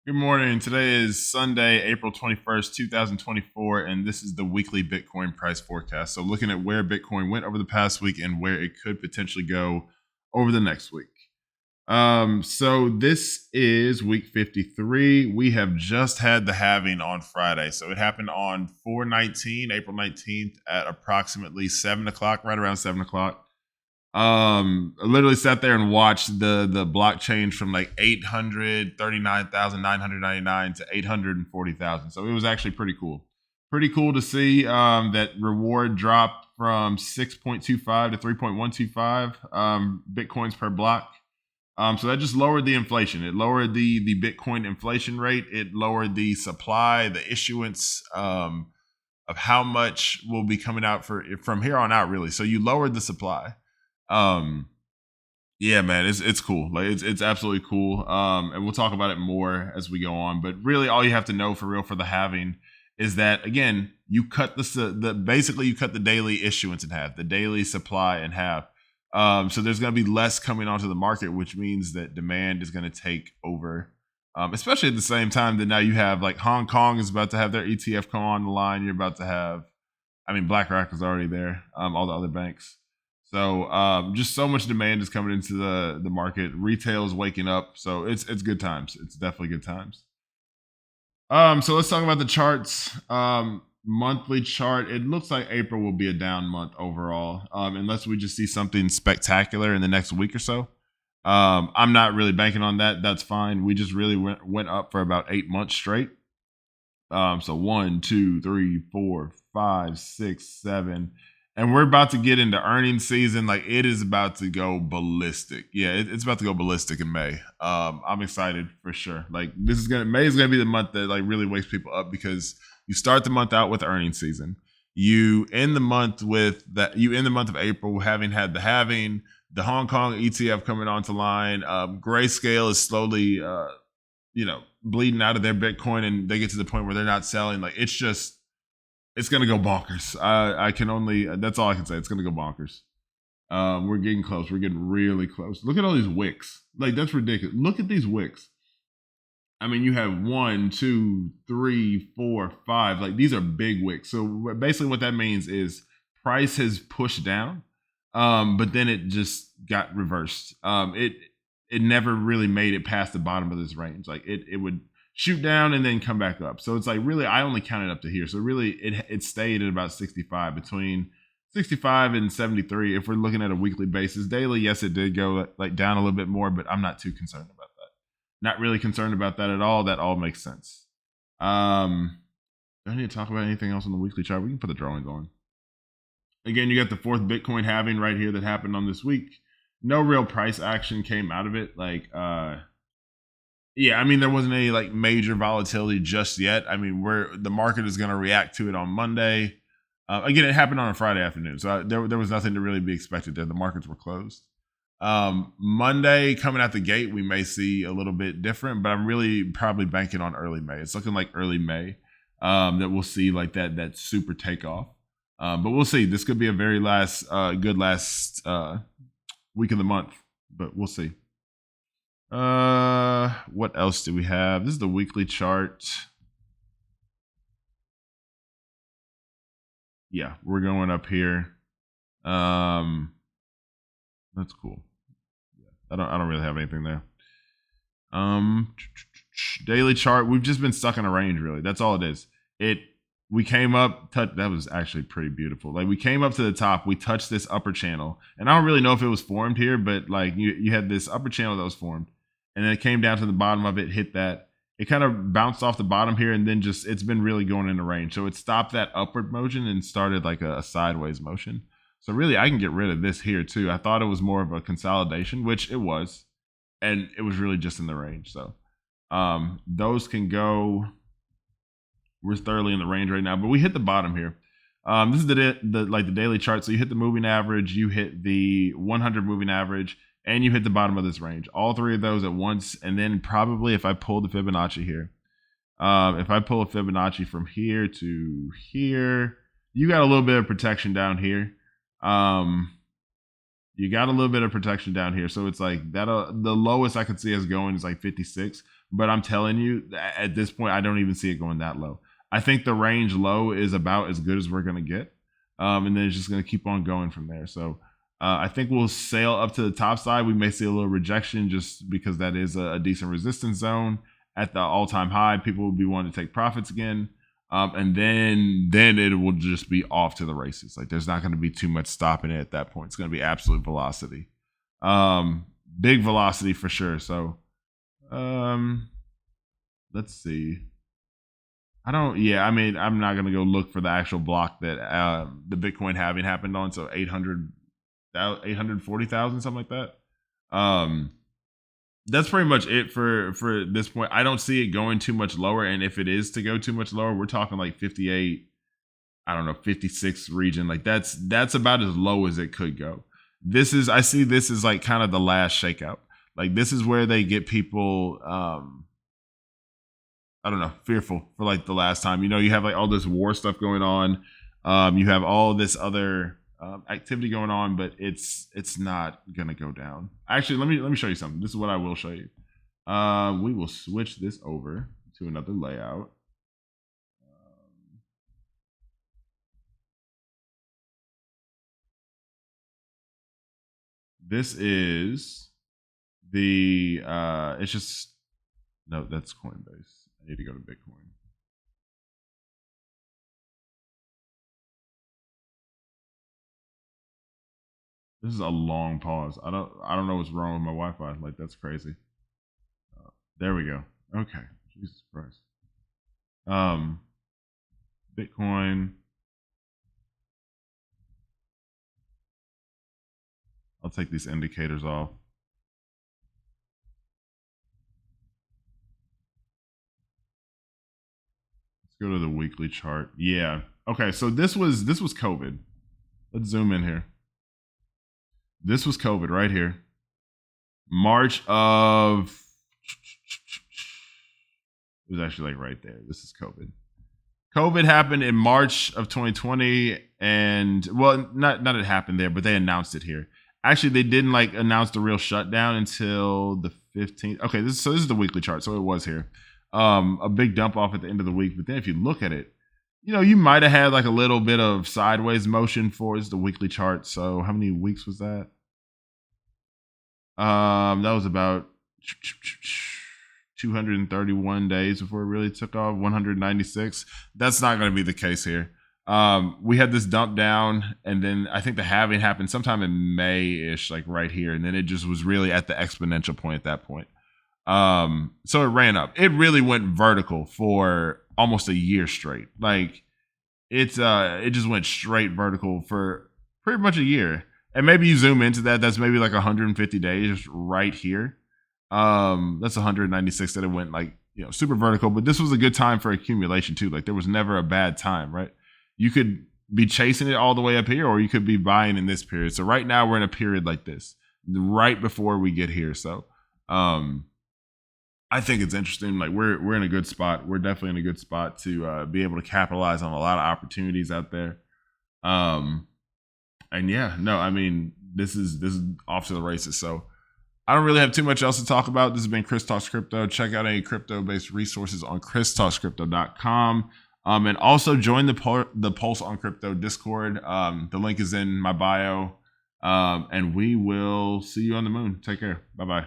Good morning. Today is Sunday, April 21st, 2024, and this is the weekly Bitcoin price forecast. So, looking at where Bitcoin went over the past week and where it could potentially go over the next week. So this is week 53. We have just had the halving on Friday. So it happened on April 19th at approximately 7 o'clock, right around 7 o'clock. I literally sat there and watched the block change from like 839,999 to 840,000. So it was actually pretty cool. Pretty cool to see that reward dropped from 6.25 to 3.125 Bitcoins per block. So that just lowered the inflation. It lowered the Bitcoin inflation rate. It lowered the supply, the issuance of how much will be coming out from here on out, really. So you lowered the supply. Yeah, man, it's cool. Like it's absolutely cool. And we'll talk about it more as we go on. But really, all you have to know for real for the halving is that, again, you cut basically you cut the daily issuance in half, the daily supply in half. So there's going to be less coming onto the market, which means that demand is going to take over. Especially at the same time that now you have like Hong Kong is about to have their ETF come on the line. You're about to have, BlackRock is already there. All the other banks. So just so much demand is coming into the market. Retail is waking up. So it's good times. It's definitely good times. So let's talk about the charts. Monthly chart. It looks like April will be a down month overall, unless we just see something spectacular in the next week or so. I'm not really banking on that. That's fine. We just really went up for about 8 months straight. So 1, 2, 3, 4, 5, 6, 7. And we're about to get into earnings season. Like, it is about to go ballistic. Yeah, it's about to go ballistic in May. I'm excited for sure. Like, May is gonna be the month that like really wakes people up, because you start the month out with earnings season. You end the month of April having had the halving, the Hong Kong ETF coming onto line. Grayscale is slowly bleeding out of their Bitcoin, and they get to the point where they're not selling. Like, it's gonna go bonkers. That's all I can say. It's gonna go bonkers. We're getting close. We're getting really close. Look at all these wicks. Like, that's ridiculous. Look at these wicks. You have 1, 2, 3, 4, 5. Like, these are big wicks. So basically what that means is price has pushed down, but then it just got reversed. It never really made it past the bottom of this range. Like, it would shoot down and then come back up. So it's like, really, I only counted up to here. So really it stayed at about 65, between 65 and 73 if we're looking at a weekly basis. Daily, yes, it did go like down a little bit more, but I'm not too concerned about that. Not really concerned about that at all. That all makes sense. Do I need to talk about anything else on the weekly chart? We can put the drawings on. Again, you got the fourth Bitcoin halving right here that happened on this week. No real price action came out of it. Like, there wasn't any like major volatility just yet. The market is going to react to it on Monday. Again, it happened on a Friday afternoon, so there was nothing to really be expected there. The markets were closed. Monday, coming out the gate, we may see a little bit different, but I'm really probably banking on early May. It's looking like early May that we'll see like that super takeoff. But we'll see. This could be a very good last week of the month, but we'll see. What else do we have? This is the weekly chart. Yeah, we're going up here. That's cool. Yeah, I don't really have anything there. Daily chart. We've just been stuck in a range, really. That's all it is. We came up. That was actually pretty beautiful. Like, we came up to the top. We touched this upper channel, and I don't really know if it was formed here, but like you had this upper channel that was formed, and then it came down to the bottom of it, hit that. It kind of bounced off the bottom here, and then it's been really going in the range. So it stopped that upward motion and started like a sideways motion. So really, I can get rid of this here too. I thought it was more of a consolidation, which it was, and it was really just in the range. So those can go. We're thoroughly in the range right now, but we hit the bottom here. This is the daily chart. So you hit the moving average, you hit the 100 moving average, and you hit the bottom of this range. All three of those at once, and then probably if I pull the Fibonacci here, if I pull a Fibonacci from here to here, you got a little bit of protection down here. You got a little bit of protection down here, so it's like that. The lowest I could see us going is like 56, But I'm telling you, at this point, I don't even see it going that low. I think the range low is about as good as we're going to get. And then it's just going to keep on going from there. So I think we'll sail up to the top side. We may see a little rejection just because that is a decent resistance zone at the all-time high. People will be wanting to take profits again. And then it will just be off to the races. Like there's not going to be too much stopping it at that point. It's going to be absolute velocity. Big velocity for sure. So let's see. I'm not going to go look for the actual block that the Bitcoin halving happened on. So 840,000, something like that. That's pretty much it for this point. I don't see it going too much lower. And if it is to go too much lower, we're talking like 58, 56 region. Like that's about as low as it could go. I see this as like kind of the last shakeout. Like this is where they get people, fearful for like the last time. You have like all this war stuff going on. You have all this other activity going on, but it's not gonna go down. Actually, let me show you something. This is what I will show you. We will switch this over to another layout. This is the it's just no, that's Coinbase. I need to go to Bitcoin. This is a long pause. I don't know what's wrong with my Wi-Fi. Like that's crazy. There we go. Okay. Jesus Christ. Bitcoin. I'll take these indicators off. Let's go to the weekly chart. Yeah. Okay. So this was COVID. Let's zoom in here. This was COVID right here. March of, it was actually like right there. This is COVID. COVID happened in March of 2020, and well, not it happened there, but they announced it here. Actually, they didn't like announce the real shutdown until the 15th. Okay, this is the weekly chart, so it was here. A big dump off at the end of the week, but then if you look at it, you might have had like a little bit of sideways motion for the weekly chart. So how many weeks was that? That was about 231 days before it really took off. 196. That's not going to be the case here. We had this dump down, and then I think the halving happened sometime in May-ish, like right here, and then it just was really at the exponential point at that point. So it ran up. It really went vertical for almost a year straight. Like it just went straight vertical for pretty much a year. And maybe you zoom into that. That's maybe like 150 days right here. That's 196 that it went like, super vertical. But this was a good time for accumulation too. Like there was never a bad time, right? You could be chasing it all the way up here, or you could be buying in this period. So right now we're in a period like this, right before we get here. So I think it's interesting. Like we're in a good spot. We're definitely in a good spot to be able to capitalize on a lot of opportunities out there. And yeah, no, I mean, this is off to the races. So I don't really have too much else to talk about. This has been Chris Talks Crypto. Check out any crypto-based resources on christalkscrypto.com. And also join the Pulse on Crypto Discord. The link is in my bio. And we will see you on the moon. Take care. Bye-bye.